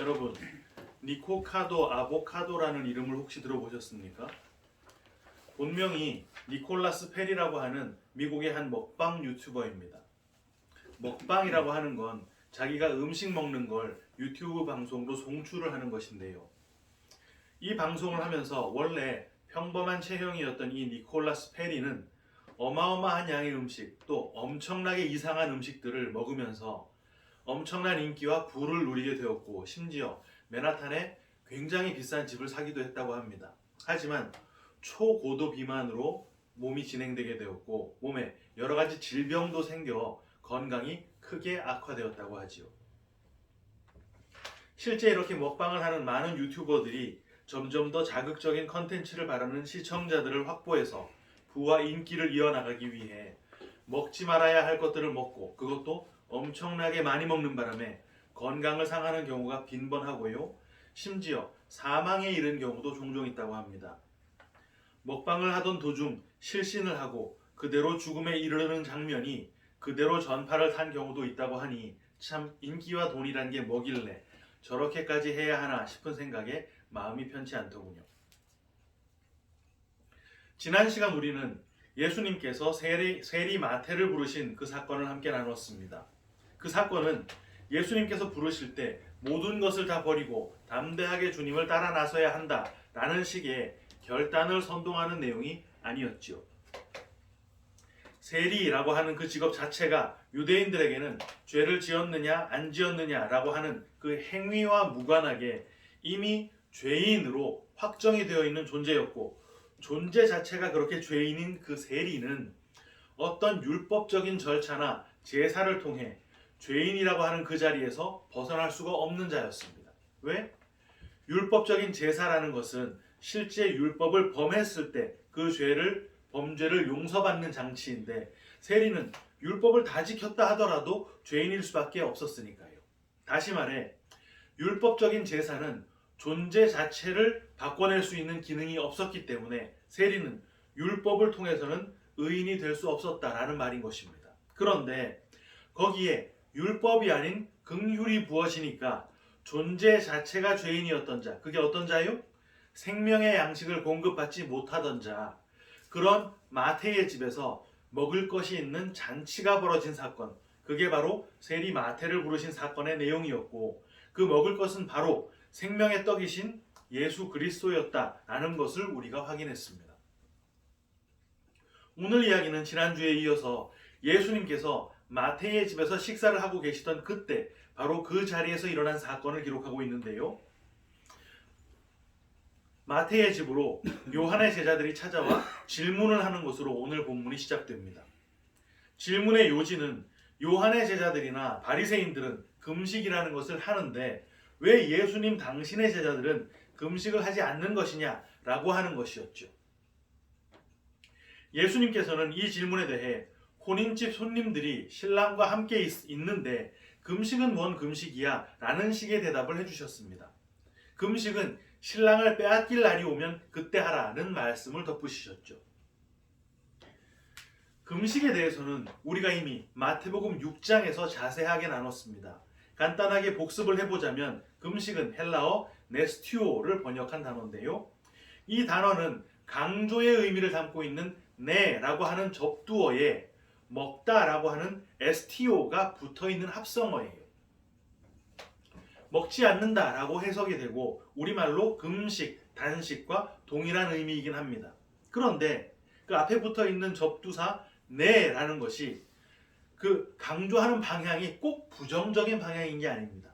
여러분, 니코카도 아보카도라는 이름을 혹시 들어보셨습니까? 본명이 니콜라스 페리라고 하는 미국의 한 먹방 유튜버입니다. 먹방이라고 하는 건 자기가 음식 먹는 걸 유튜브 방송으로 송출을 하는 것인데요. 이 방송을 하면서 원래 평범한 체형이었던 이 니콜라스 페리는 어마어마한 양의 음식, 또 엄청나게 이상한 음식들을 먹으면서 엄청난 인기와 부를 누리게 되었고, 심지어 맨하탄에 굉장히 비싼 집을 사기도 했다고 합니다. 하지만 초고도 비만으로 몸이 진행되게 되었고, 몸에 여러 가지 질병도 생겨 건강이 크게 악화되었다고 하지요. 실제 이렇게 먹방을 하는 많은 유튜버들이 점점 더 자극적인 컨텐츠를 바라는 시청자들을 확보해서 부와 인기를 이어나가기 위해 먹지 말아야 할 것들을 먹고, 그것도 엄청나게 많이 먹는 바람에 건강을 상하는 경우가 빈번하고요. 심지어 사망에 이른 경우도 종종 있다고 합니다. 먹방을 하던 도중 실신을 하고 그대로 죽음에 이르는 장면이 그대로 전파를 탄 경우도 있다고 하니, 참 인기와 돈이란 게 뭐길래 저렇게까지 해야 하나 싶은 생각에 마음이 편치 않더군요. 지난 시간 우리는 예수님께서 세리 마태를 부르신 그 사건을 함께 나눴습니다. 그 사건은 예수님께서 부르실 때 모든 것을 다 버리고 담대하게 주님을 따라 나서야 한다 라는 식의 결단을 선동하는 내용이 아니었지요. 세리라고 하는 그 직업 자체가 유대인들에게는 죄를 지었느냐 안 지었느냐라고 하는 그 행위와 무관하게 이미 죄인으로 확정이 되어 있는 존재였고, 존재 자체가 그렇게 죄인인 그 세리는 어떤 율법적인 절차나 제사를 통해 죄인이라고 하는 그 자리에서 벗어날 수가 없는 자였습니다. 왜? 율법적인 제사라는 것은 실제 율법을 범했을 때 그 범죄를 용서받는 장치인데, 세리는 율법을 다 지켰다 하더라도 죄인일 수밖에 없었으니까요. 다시 말해, 율법적인 제사는 존재 자체를 바꿔낼 수 있는 기능이 없었기 때문에 세리는 율법을 통해서는 의인이 될 수 없었다라는 말인 것입니다. 그런데 거기에 율법이 아닌 긍휼이 부어지니까 존재 자체가 죄인이었던 자, 그게 어떤 자요? 생명의 양식을 공급받지 못하던 자, 그런 마태의 집에서 먹을 것이 있는 잔치가 벌어진 사건, 그게 바로 세리 마태를 부르신 사건의 내용이었고, 그 먹을 것은 바로 생명의 떡이신 예수 그리스도였다라는 것을 우리가 확인했습니다. 오늘 이야기는 지난주에 이어서 예수님께서 마태의 집에서 식사를 하고 계시던 그때 바로 그 자리에서 일어난 사건을 기록하고 있는데요. 마태의 집으로 요한의 제자들이 찾아와 질문을 하는 것으로 오늘 본문이 시작됩니다. 질문의 요지는 요한의 제자들이나 바리새인들은 금식이라는 것을 하는데 왜 예수님 당신의 제자들은 금식을 하지 않는 것이냐라고 하는 것이었죠. 예수님께서는 이 질문에 대해 혼인집 손님들이 신랑과 함께 있는데 금식은 뭔 금식이야? 라는 식의 대답을 해주셨습니다. 금식은 신랑을 빼앗길 날이 오면 그때 하라는 말씀을 덧붙이셨죠. 금식에 대해서는 우리가 이미 마태복음 6장에서 자세하게 나눴습니다. 간단하게 복습을 해보자면 금식은 헬라어 네스티오를 번역한 단어인데요. 이 단어는 강조의 의미를 담고 있는 네라고 하는 접두어에 먹다라고 하는 에스티오가 붙어있는 합성어예요. 먹지 않는다라고 해석이 되고 우리말로 금식, 단식과 동일한 의미이긴 합니다. 그런데 그 앞에 붙어있는 접두사 네라는 것이 그 강조하는 방향이 꼭 부정적인 방향인 게 아닙니다.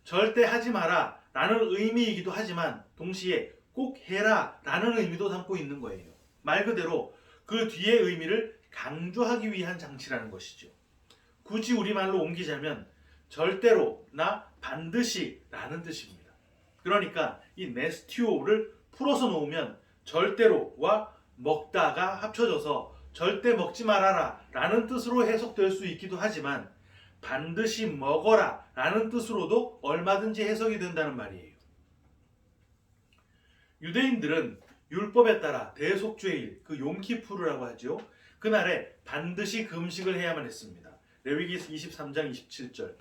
절대 하지 마라 라는 의미이기도 하지만 동시에 꼭 해라 라는 의미도 담고 있는 거예요. 말 그대로 그 뒤의 의미를 강조하기 위한 장치라는 것이죠. 굳이 우리말로 옮기자면 절대로나 반드시 라는 뜻입니다. 그러니까 이 네스티오를 풀어서 놓으면 절대로와 먹다가 합쳐져서 절대 먹지 말아라 라는 뜻으로 해석될 수 있기도 하지만 반드시 먹어라 라는 뜻으로도 얼마든지 해석이 된다는 말이에요. 유대인들은 율법에 따라 대속죄일, 그 욤키푸르라고 하죠. 그날에 반드시 금식을 해야만 했습니다. 레위기 23장 27절.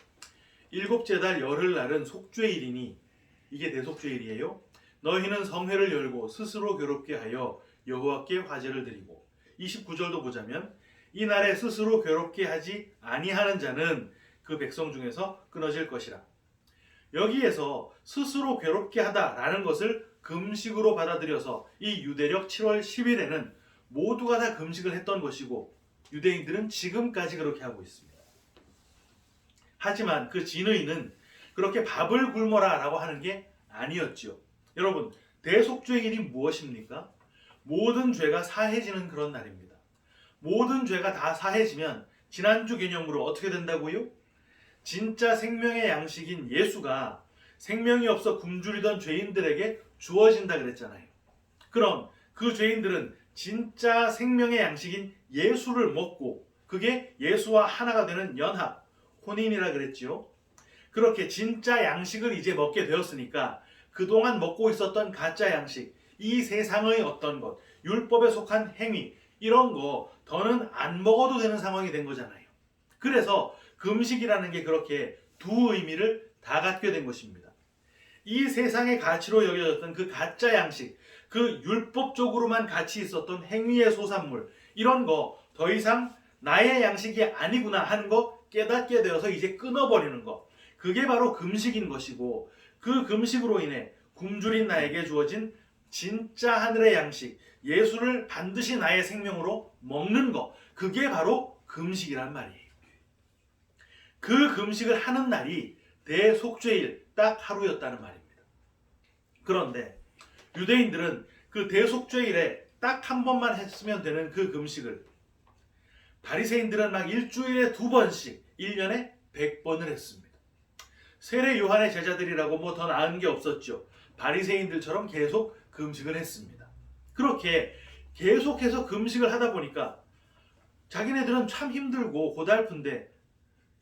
일곱째 달 열흘날은 속죄일이니 이게 대속죄일이에요. 너희는 성회를 열고 스스로 괴롭게 하여 여호와께 화제를 드리고 29절도 보자면 이날에 스스로 괴롭게 하지 아니하는 자는 그 백성 중에서 끊어질 것이라. 여기에서 스스로 괴롭게 하다라는 것을 금식으로 받아들여서 이 유대력 7월 10일에는 모두가 다 금식을 했던 것이고 유대인들은 지금까지 그렇게 하고 있습니다. 하지만 그 진의는 그렇게 밥을 굶어라 라고 하는 게 아니었지요. 여러분, 대속죄일이 무엇입니까? 모든 죄가 사해지는 그런 날입니다. 모든 죄가 다 사해지면 지난주 개념으로 어떻게 된다고요? 진짜 생명의 양식인 예수가 생명이 없어 굶주리던 죄인들에게 주어진다 그랬잖아요. 그럼 그 죄인들은 진짜 생명의 양식인 예수를 먹고 그게 예수와 하나가 되는 연합, 혼인이라 그랬지요. 그렇게 진짜 양식을 이제 먹게 되었으니까 그동안 먹고 있었던 가짜 양식, 이 세상의 어떤 것, 율법에 속한 행위 이런 거 더는 안 먹어도 되는 상황이 된 거잖아요. 그래서 금식이라는 게 그렇게 두 의미를 다 갖게 된 것입니다. 이 세상의 가치로 여겨졌던 그 가짜 양식, 그 율법적으로만 가치 있었던 행위의 소산물 이런 거 더 이상 나의 양식이 아니구나 하는 거 깨닫게 되어서 이제 끊어버리는 거, 그게 바로 금식인 것이고 그 금식으로 인해 굶주린 나에게 주어진 진짜 하늘의 양식, 예수를 반드시 나의 생명으로 먹는 거, 그게 바로 금식이란 말이에요. 그 금식을 하는 날이 대속죄일 딱 하루였다는 말입니다. 그런데 유대인들은 그 대속죄일에 딱 한 번만 했으면 되는 그 금식을 바리새인들은 막 일주일에 2번씩 1년에 100번을 했습니다. 세례 요한의 제자들이라고 뭐 더 나은 게 없었죠. 바리새인들처럼 계속 금식을 했습니다. 그렇게 계속해서 금식을 하다 보니까 자기네들은 참 힘들고 고달픈데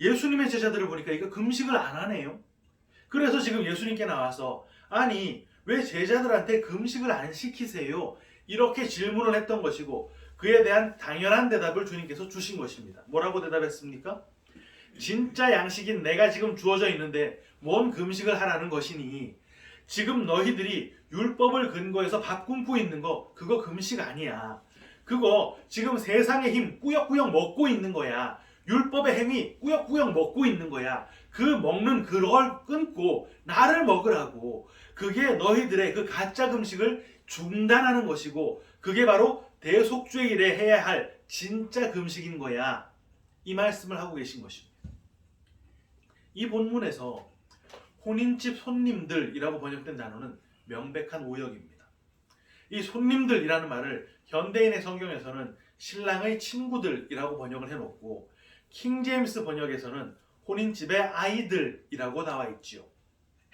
예수님의 제자들을 보니까 이거 금식을 안 하네요. 그래서 지금 예수님께 나와서 아니 왜 제자들한테 금식을 안 시키세요? 이렇게 질문을 했던 것이고 그에 대한 당연한 대답을 주님께서 주신 것입니다. 뭐라고 대답했습니까? 진짜 양식인 내가 지금 주어져 있는데 뭔 금식을 하라는 것이니 지금 너희들이 율법을 근거해서 밥 굶고 있는 거 그거 금식 아니야. 그거 지금 세상의 힘 꾸역꾸역 먹고 있는 거야. 율법의 행위 꾸역꾸역 먹고 있는 거야. 그 먹는 그걸 끊고 나를 먹으라고. 그게 너희들의 그 가짜 금식을 중단하는 것이고 그게 바로 대속죄일에 해야 할 진짜 금식인 거야. 이 말씀을 하고 계신 것입니다. 이 본문에서 혼인집 손님들이라고 번역된 단어는 명백한 오역입니다. 이 손님들이라는 말을 현대인의 성경에서는 신랑의 친구들이라고 번역을 해놓고 킹제임스 번역에서는 혼인집의 아이들이라고 나와 있지요.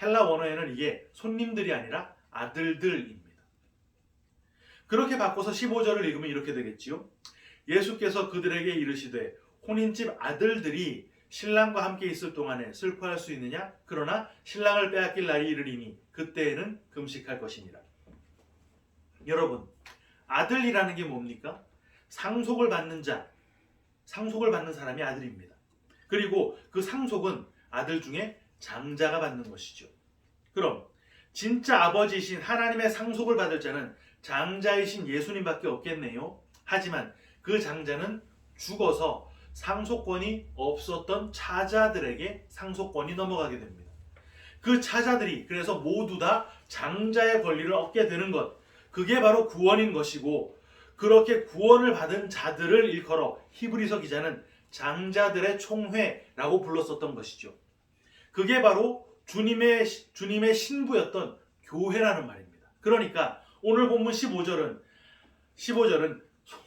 헬라 원어에는 이게 손님들이 아니라 아들들입니다. 그렇게 바꿔서 15절을 읽으면 이렇게 되겠지요. 예수께서 그들에게 이르시되 혼인집 아들들이 신랑과 함께 있을 동안에 슬퍼할 수 있느냐? 그러나 신랑을 빼앗길 날이 이르리니 그때에는 금식할 것이니라. 여러분, 아들이라는 게 뭡니까? 상속을 받는 자, 상속을 받는 사람이 아들입니다. 그리고 그 상속은 아들 중에 장자가 받는 것이죠. 그럼 진짜 아버지이신 하나님의 상속을 받을 자는 장자이신 예수님밖에 없겠네요. 하지만 그 장자는 죽어서 상속권이 없었던 차자들에게 상속권이 넘어가게 됩니다. 그 차자들이 그래서 모두 다 장자의 권리를 얻게 되는 것, 그게 바로 구원인 것이고 그렇게 구원을 받은 자들을 일컬어 히브리서 기자는 장자들의 총회라고 불렀었던 것이죠. 그게 바로 주님의 신부였던 교회라는 말입니다. 그러니까 오늘 본문 15절은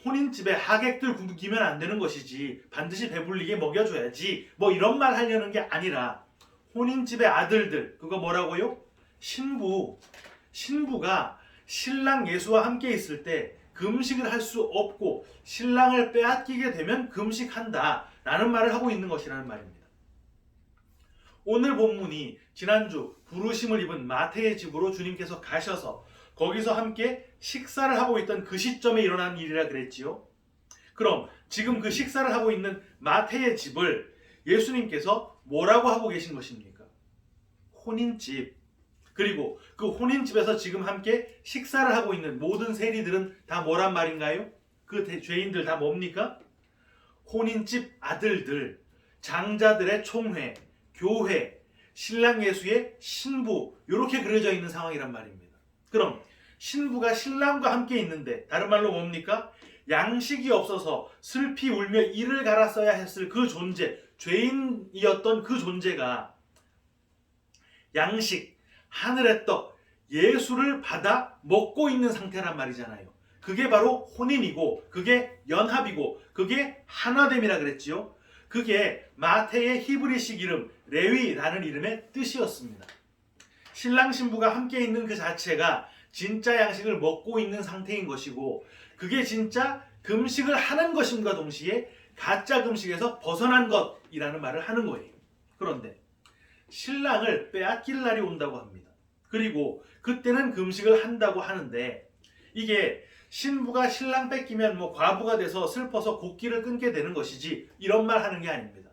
혼인집에 하객들 굶기면 안 되는 것이지 반드시 배불리게 먹여줘야지 뭐 이런 말 하려는 게 아니라 혼인집의 아들들, 그거 뭐라고요? 신부가 신랑 예수와 함께 있을 때 금식을 할 수 없고 신랑을 빼앗기게 되면 금식한다 라는 말을 하고 있는 것이라는 말입니다. 오늘 본문이 지난주 부르심을 입은 마태의 집으로 주님께서 가셔서 거기서 함께 식사를 하고 있던 그 시점에 일어난 일이라 그랬지요. 그럼 지금 그 식사를 하고 있는 마태의 집을 예수님께서 뭐라고 하고 계신 것입니까? 혼인집. 그리고 그 혼인집에서 지금 함께 식사를 하고 있는 모든 세리들은 다 뭐란 말인가요? 그 죄인들 다 뭡니까? 혼인집 아들들, 장자들의 총회, 교회, 신랑 예수의 신부, 이렇게 그려져 있는 상황이란 말입니다. 그럼 신부가 신랑과 함께 있는데 다른 말로 뭡니까? 양식이 없어서 슬피 울며 이를 갈았어야 했을 그 존재, 죄인이었던 그 존재가 양식, 하늘의 떡, 예수를 받아 먹고 있는 상태란 말이잖아요. 그게 바로 혼인이고, 그게 연합이고, 그게 하나됨이라 그랬지요. 그게 마태의 히브리식 이름 레위라는 이름의 뜻이었습니다. 신랑 신부가 함께 있는 그 자체가 진짜 양식을 먹고 있는 상태인 것이고, 그게 진짜 금식을 하는 것임과 동시에 가짜 금식에서 벗어난 것이라는 말을 하는 거예요. 그런데 신랑을 빼앗길 날이 온다고 합니다. 그리고 그때는 금식을 한다고 하는데, 이게 신부가 신랑 뺏기면 과부가 돼서 슬퍼서 곡기를 끊게 되는 것이지 이런 말 하는 게 아닙니다.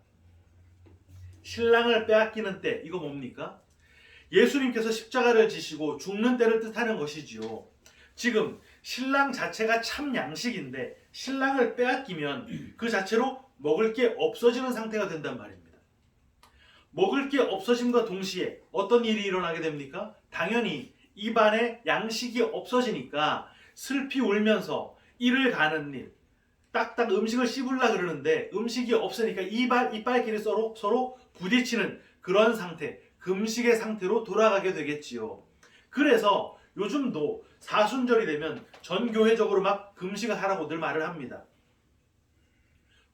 신랑을 빼앗기는 때, 이거 뭡니까? 예수님께서 십자가를 지시고 죽는 때를 뜻하는 것이지요. 지금 신랑 자체가 참 양식인데 신랑을 빼앗기면 그 자체로 먹을 게 없어지는 상태가 된단 말입니다. 먹을 게 없어짐과 동시에 어떤 일이 일어나게 됩니까? 당연히 입안에 양식이 없어지니까 슬피 울면서 이를 가는 일, 딱딱 음식을 씹으려 그러는데 음식이 없으니까 이빨끼리 서로 부딪히는 그런 상태, 금식의 상태로 돌아가게 되겠지요. 그래서 요즘도 사순절이 되면 전교회적으로 막 금식을 하라고 늘 말을 합니다.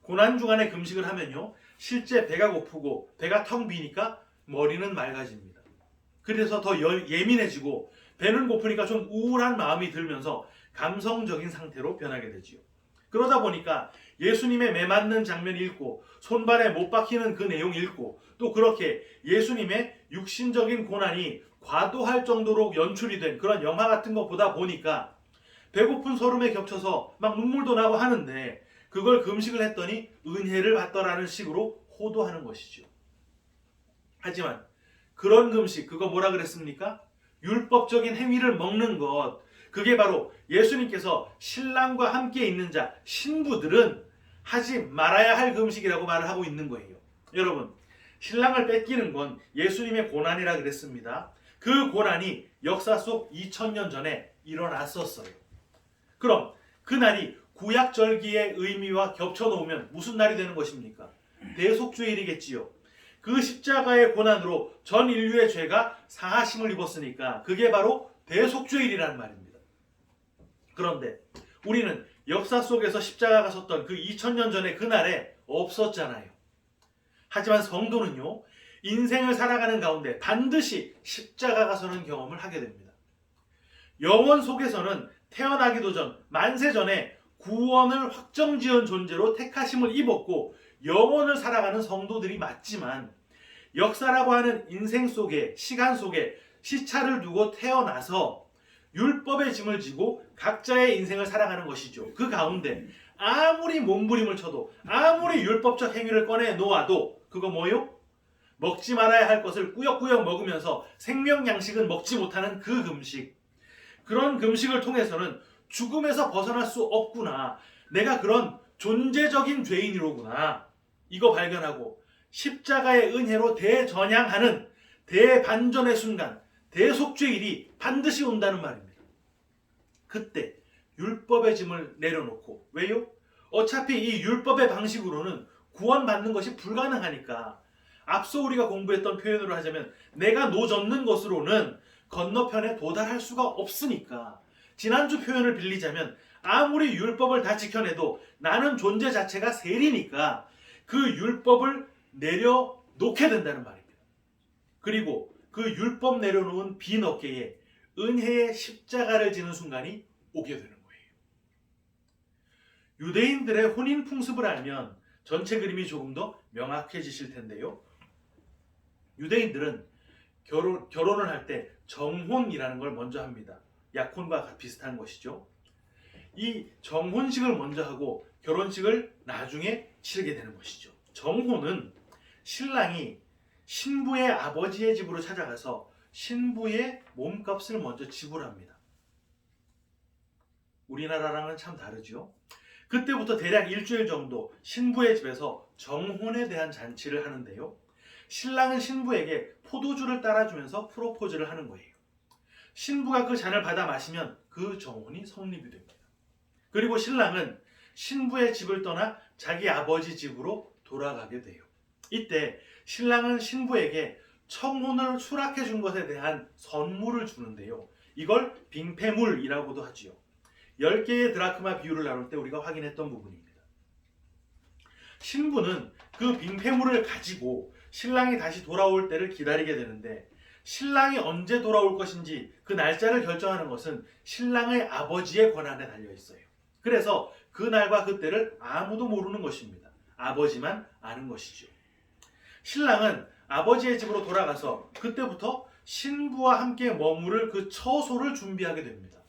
고난주간에 금식을 하면요, 실제 배가 고프고 배가 텅 비니까 머리는 맑아집니다. 그래서 더 예민해지고 배는 고프니까 좀 우울한 마음이 들면서 감성적인 상태로 변하게 되지요. 그러다 보니까 예수님의 매맞는 장면 읽고 손발에 못 박히는 그 내용 읽고 또 그렇게 예수님의 육신적인 고난이 과도할 정도로 연출이 된 그런 영화 같은 거 보다 보니까 배고픈 소름에 겹쳐서 막 눈물도 나고 하는데, 그걸 금식을 했더니 은혜를 받더라는 식으로 호도하는 것이죠. 하지만 그런 금식, 그거 뭐라 그랬습니까? 율법적인 행위를 먹는 것, 그게 바로 예수님께서 신랑과 함께 있는 자, 신부들은 하지 말아야 할 금식이라고 말을 하고 있는 거예요. 여러분, 신랑을 뺏기는 건 예수님의 고난이라 그랬습니다. 그 고난이 역사 속 2000년 전에 일어났었어요. 그럼 그날이 구약절기의 의미와 겹쳐놓으면 무슨 날이 되는 것입니까? 대속죄일이겠지요. 그 십자가의 고난으로 전 인류의 죄가 사하심을 입었으니까 그게 바로 대속죄일이라는 말입니다. 그런데 우리는 역사 속에서 십자가가 섰던 그 2000년 전의 그날에 없었잖아요. 하지만 성도는요, 인생을 살아가는 가운데 반드시 십자가가 서는 경험을 하게 됩니다. 영원 속에서는 태어나기도 전, 만세 전에 구원을 확정지은 존재로 택하심을 입었고 영원을 살아가는 성도들이 맞지만, 역사라고 하는 인생 속에, 시간 속에 시차를 두고 태어나서 율법의 짐을 지고 각자의 인생을 살아가는 것이죠. 그 가운데 아무리 몸부림을 쳐도, 아무리 율법적 행위를 꺼내 놓아도 그거 뭐요? 먹지 말아야 할 것을 꾸역꾸역 먹으면서 생명 양식은 먹지 못하는 그 금식, 그런 금식을 통해서는 죽음에서 벗어날 수 없구나, 내가 그런 존재적인 죄인이로구나, 이거 발견하고 십자가의 은혜로 대전향하는 대반전의 순간, 대속죄일이 반드시 온다는 말입니다. 그때 율법의 짐을 내려놓고, 왜요? 어차피 이 율법의 방식으로는 구원받는 것이 불가능하니까, 앞서 우리가 공부했던 표현으로 하자면 내가 노젓는 것으로는 건너편에 도달할 수가 없으니까, 지난주 표현을 빌리자면 아무리 율법을 다 지켜내도 나는 존재 자체가 세리니까 그 율법을 내려놓게 된다는 말입니다. 그리고 그 율법 내려놓은 빈 어깨에 은혜의 십자가를 지는 순간이 오게 되는 거예요. 유대인들의 혼인 풍습을 알면 전체 그림이 조금 더 명확해지실 텐데요. 유대인들은 결혼을 할 때 정혼이라는 걸 먼저 합니다. 약혼과 비슷한 것이죠. 이 정혼식을 먼저 하고 결혼식을 나중에 치르게 되는 것이죠. 정혼은 신랑이 신부의 아버지의 집으로 찾아가서 신부의 몸값을 먼저 지불합니다. 우리나라랑은 참 다르죠. 그때부터 대략 일주일 정도 신부의 집에서 정혼에 대한 잔치를 하는데요. 신랑은 신부에게 포도주를 따라주면서 프로포즈를 하는 거예요. 신부가 그 잔을 받아 마시면 그 정혼이 성립이 됩니다. 그리고 신랑은 신부의 집을 떠나 자기 아버지 집으로 돌아가게 돼요. 이때 신랑은 신부에게 청혼을 수락해 준 것에 대한 선물을 주는데요. 이걸 빙패물이라고도 하지요. 10개의 드라크마 비율을 나눌 때 우리가 확인했던 부분입니다. 신부는 그 빙패물을 가지고 신랑이 다시 돌아올 때를 기다리게 되는데, 신랑이 언제 돌아올 것인지 그 날짜를 결정하는 것은 신랑의 아버지의 권한에 달려 있어요. 그래서 그 날과 그 때를 아무도 모르는 것입니다. 아버지만 아는 것이죠. 신랑은 아버지의 집으로 돌아가서 그때부터 신부와 함께 머무를 그 처소를 준비하게 됩니다.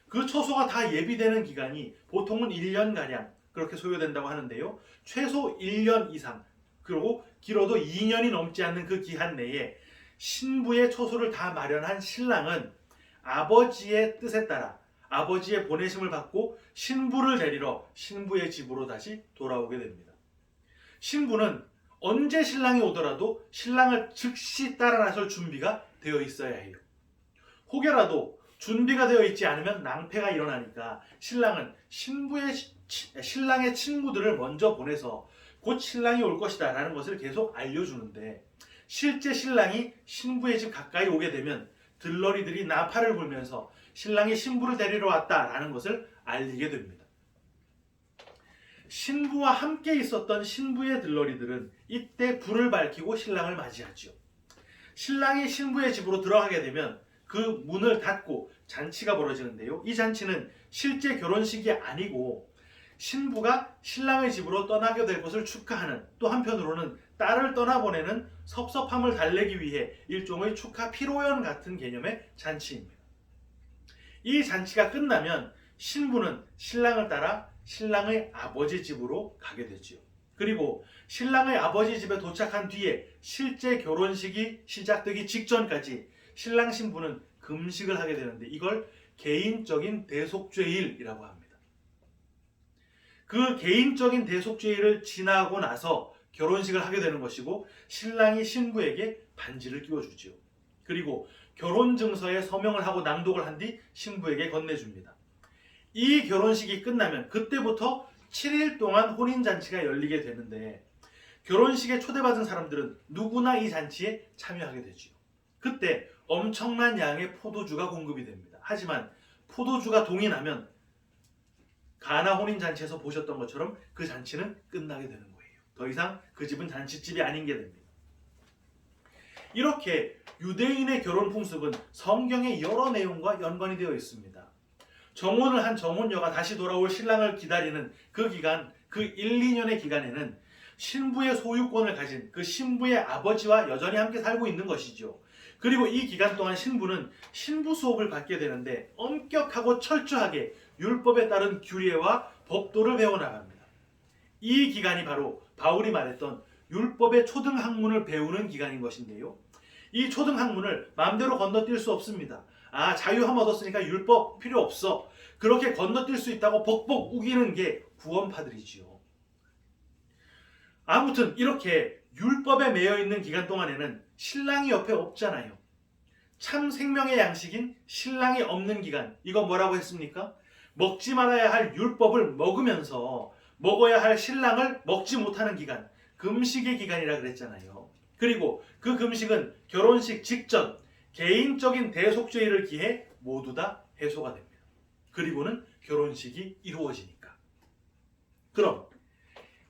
그 처소가 다 예비되는 기간이 보통은 1년가량 그렇게 소요된다고 하는데요. 최소 1년 이상, 그리고 길어도 2년이 넘지 않는 그 기한 내에 신부의 처소를 다 마련한 신랑은 아버지의 뜻에 따라 아버지의 보내심을 받고 신부를 데리러 신부의 집으로 다시 돌아오게 됩니다. 신부는 언제 신랑이 오더라도 신랑을 즉시 따라 나설 준비가 되어 있어야 해요. 혹여라도 준비가 되어 있지 않으면 낭패가 일어나니까 신랑은 신랑의 친구들을 먼저 보내서 곧 신랑이 올 것이다 라는 것을 계속 알려주는데, 실제 신랑이 신부의 집 가까이 오게 되면 들러리들이 나팔을 불면서 신랑이 신부를 데리러 왔다라는 것을 알리게 됩니다. 신부와 함께 있었던 신부의 들러리들은 이때 불을 밝히고 신랑을 맞이하죠. 신랑이 신부의 집으로 들어가게 되면 그 문을 닫고 잔치가 벌어지는데요. 이 잔치는 실제 결혼식이 아니고 신부가 신랑의 집으로 떠나게 될 것을 축하하는, 또 한편으로는 딸을 떠나보내는 섭섭함을 달래기 위해 일종의 축하 피로연 같은 개념의 잔치입니다. 이 잔치가 끝나면 신부는 신랑을 따라 신랑의 아버지 집으로 가게 되지요. 그리고 신랑의 아버지 집에 도착한 뒤에 실제 결혼식이 시작되기 직전까지 신랑 신부는 금식을 하게 되는데, 이걸 개인적인 대속죄일이라고 합니다. 그 개인적인 대속죄일을 지나고 나서 결혼식을 하게 되는 것이고, 신랑이 신부에게 반지를 끼워주지요. 그리고 결혼증서에 서명을 하고 낭독을 한 뒤 신부에게 건네줍니다. 이 결혼식이 끝나면 그때부터 7일 동안 혼인잔치가 열리게 되는데, 결혼식에 초대받은 사람들은 누구나 이 잔치에 참여하게 되죠. 그때 엄청난 양의 포도주가 공급이 됩니다. 하지만 포도주가 동이 나면 가나 혼인잔치에서 보셨던 것처럼 그 잔치는 끝나게 되는 거예요. 더 이상 그 집은 잔치집이 아닌 게 됩니다. 이렇게 유대인의 결혼 풍습은 성경의 여러 내용과 연관이 되어 있습니다. 정혼을 한 정혼녀가 다시 돌아올 신랑을 기다리는 그 기간, 그 1, 2년의 기간에는 신부의 소유권을 가진 그 신부의 아버지와 여전히 함께 살고 있는 것이죠. 그리고 이 기간 동안 신부는 신부 수업을 받게 되는데, 엄격하고 철저하게 율법에 따른 규례와 법도를 배워나갑니다. 이 기간이 바로 바울이 말했던 율법의 초등학문을 배우는 기간인 것인데요. 이 초등학문을 마음대로 건너뛸 수 없습니다. 자유함 얻었으니까 율법 필요 없어, 그렇게 건너뛸 수 있다고 벅벅 우기는 게 구원파들이지요. 아무튼 이렇게 율법에 매여 있는 기간 동안에는 신랑이 옆에 없잖아요. 참 생명의 양식인 신랑이 없는 기간, 이거 뭐라고 했습니까? 먹지 말아야 할 율법을 먹으면서 먹어야 할 신랑을 먹지 못하는 기간, 금식의 기간이라 그랬잖아요. 그리고 그 금식은 결혼식 직전 개인적인 대속죄일을 기해 모두 다 해소가 됩니다. 그리고는 결혼식이 이루어지니까. 그럼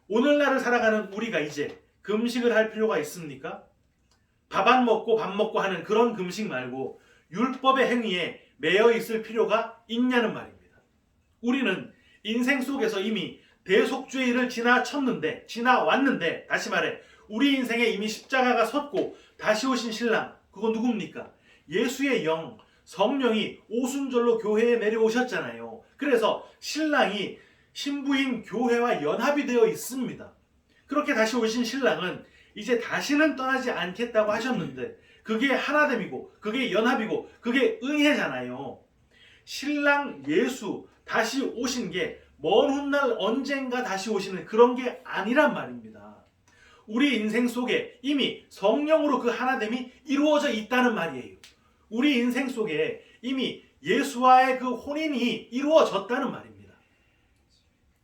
오늘날을 살아가는 우리가 이제 금식을 할 필요가 있습니까? 밥 안 먹고 밥 먹고 하는 그런 금식 말고 율법의 행위에 매여 있을 필요가 있냐는 말입니다. 우리는 인생 속에서 이미 대속죄일을 지나왔는데, 다시 말해 우리 인생에 이미 십자가가 섰고 다시 오신 신랑, 그건 누굽니까? 예수의 영, 성령이 오순절로 교회에 내려오셨잖아요. 그래서 신랑이 신부인 교회와 연합이 되어 있습니다. 그렇게 다시 오신 신랑은 이제 다시는 떠나지 않겠다고 하셨는데 그게 하나됨이고 그게 연합이고 그게 은혜잖아요. 신랑 예수 다시 오신 게 먼 훗날 언젠가 다시 오시는 그런 게 아니란 말입니다. 우리 인생 속에 이미 성령으로 그 하나됨이 이루어져 있다는 말이에요. 우리 인생 속에 이미 예수와의 그 혼인이 이루어졌다는 말입니다.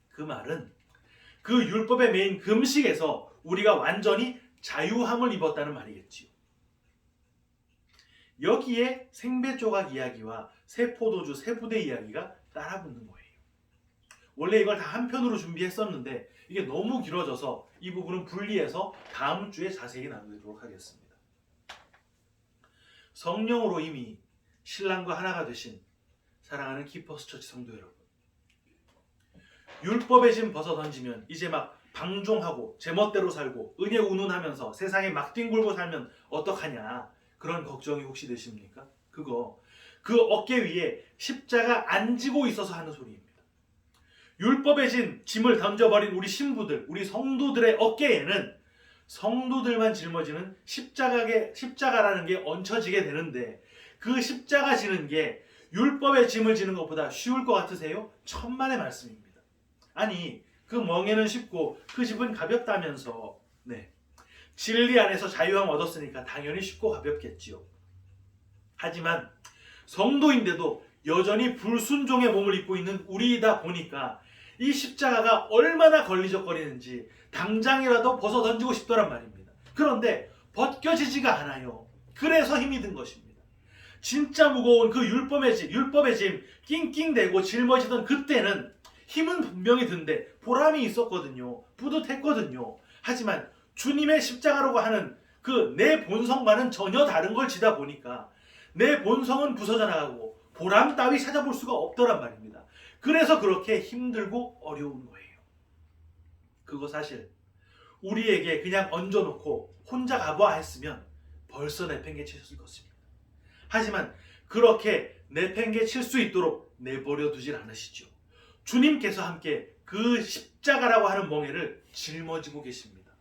그 말은 그 율법에 매인 금식에서 우리가 완전히 자유함을 입었다는 말이겠지요. 여기에 생배조각 이야기와 세포도주 세부대 이야기가 따라붙는 거예요. 원래 이걸 다 한 편으로 준비했었는데 이게 너무 길어져서 이 부분은 분리해서 다음 주에 자세히 나누도록 하겠습니다. 성령으로 이미 신랑과 하나가 되신 사랑하는 키퍼스 처치 성도 여러분, 율법의 짐 벗어 던지면 이제 막 방종하고 제멋대로 살고 은혜 운운하면서 세상에 막 뒹굴고 살면 어떡하냐, 그런 걱정이 혹시 되십니까? 그 어깨 위에 십자가 안 지고 있어서 하는 소리입니다. 율법의 짐을 던져버린 우리 신부들, 우리 성도들의 어깨에는 성도들만 짊어지는 십자가라는 게 얹혀지게 되는데, 그 십자가 지는 게 율법의 짐을 지는 것보다 쉬울 것 같으세요? 천만의 말씀입니다. 아니, 그 멍에는 쉽고 그 집은 가볍다면서. 네, 진리 안에서 자유함 얻었으니까 당연히 쉽고 가볍겠지요. 하지만 성도인데도 여전히 불순종의 몸을 입고 있는 우리이다 보니까 이 십자가가 얼마나 걸리적거리는지 당장이라도 벗어 던지고 싶더란 말입니다. 그런데 벗겨지지가 않아요. 그래서 힘이 든 것입니다. 진짜 무거운 그 율법의 짐 낑낑대고 짊어지던 그때는 힘은 분명히 든데 보람이 있었거든요. 뿌듯했거든요. 하지만 주님의 십자가라고 하는 그 내 본성과는 전혀 다른 걸 지다 보니까 내 본성은 부서져 나가고 보람 따위 찾아볼 수가 없더란 말입니다. 그래서 그렇게 힘들고 어려운 거예요. 그거 사실 우리에게 그냥 얹어놓고 혼자 가보아 했으면 벌써 내팽개쳤을 것입니다. 하지만 그렇게 내팽개칠 수 있도록 내버려 두질 않으시죠. 주님께서 함께 그 십자가라고 하는 멍에를 짊어지고 계십니다.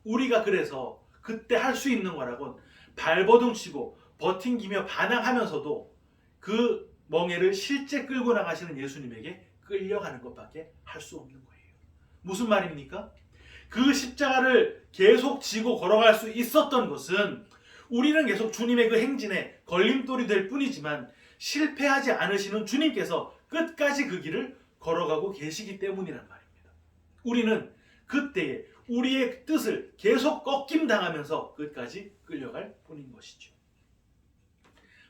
우리가 그래서 그때 할 수 있는 거라곤 발버둥 치고 버팅기며 반항하면서도 그 멍에를 실제 끌고 나가시는 예수님에게 끌려가는 것밖에 할 수 없는 거예요. 무슨 말입니까? 그 십자가를 계속 지고 걸어갈 수 있었던 것은 우리는 계속 주님의 그 행진에 걸림돌이 될 뿐이지만 실패하지 않으시는 주님께서 끝까지 그 길을 걸어가고 계시기 때문이란 말입니다. 우리는 그때에 우리의 뜻을 계속 꺾임당하면서 끝까지 끌려갈 뿐인 것이죠.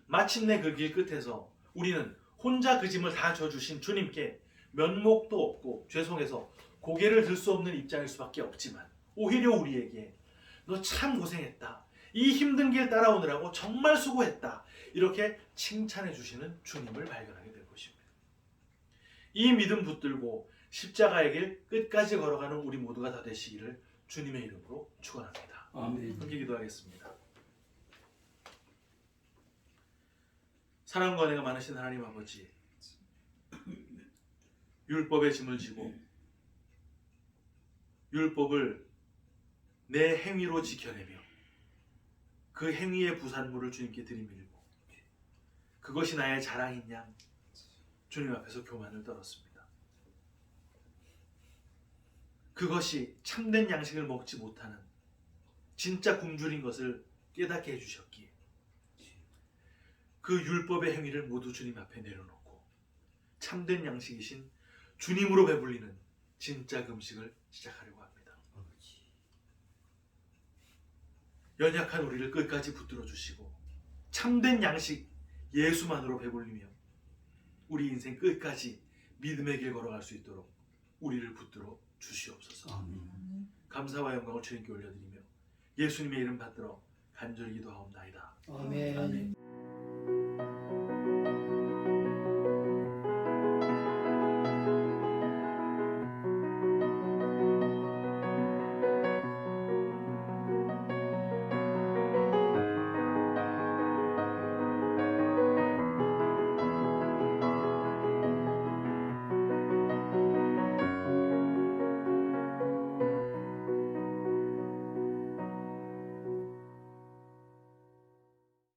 마침내 그 길 끝에서 우리는 혼자 그 짐을 다 져주신 주님께 면목도 없고 죄송해서 고개를 들 수 없는 입장일 수밖에 없지만, 오히려 우리에게 너 참 고생했다, 이 힘든 길 따라오느라고 정말 수고했다, 이렇게 칭찬해 주시는 주님을 발견하게 될 것입니다. 이 믿음 붙들고 십자가의 길 끝까지 걸어가는 우리 모두가 다 되시기를 주님의 이름으로 축원합니다. 아멘. 함께 기도하겠습니다. 사랑과 은혜가 많으신 하나님 아버지, 율법의 짐을 지고 율법을 내 행위로 지켜내며 그 행위의 부산물을 주님께 들이밀고 그것이 나의 자랑인 양 주님 앞에서 교만을 떨었습니다. 그것이 참된 양식을 먹지 못하는 진짜 굶주린 것을 깨닫게 해주셨기에 그 율법의 행위를 모두 주님 앞에 내려놓고 참된 양식이신 주님으로 배불리는 진짜 금식을 시작하려고 합니다. 연약한 우리를 끝까지 붙들어 주시고 참된 양식 예수만으로 배불리며 우리 인생 끝까지 믿음의 길 걸어갈 수 있도록 우리를 붙들어 주시옵소서. 아멘. 감사와 영광을 주님께 올려드리며 예수님의 이름 받들어 간절히 기도하옵나이다. 아멘. 아멘.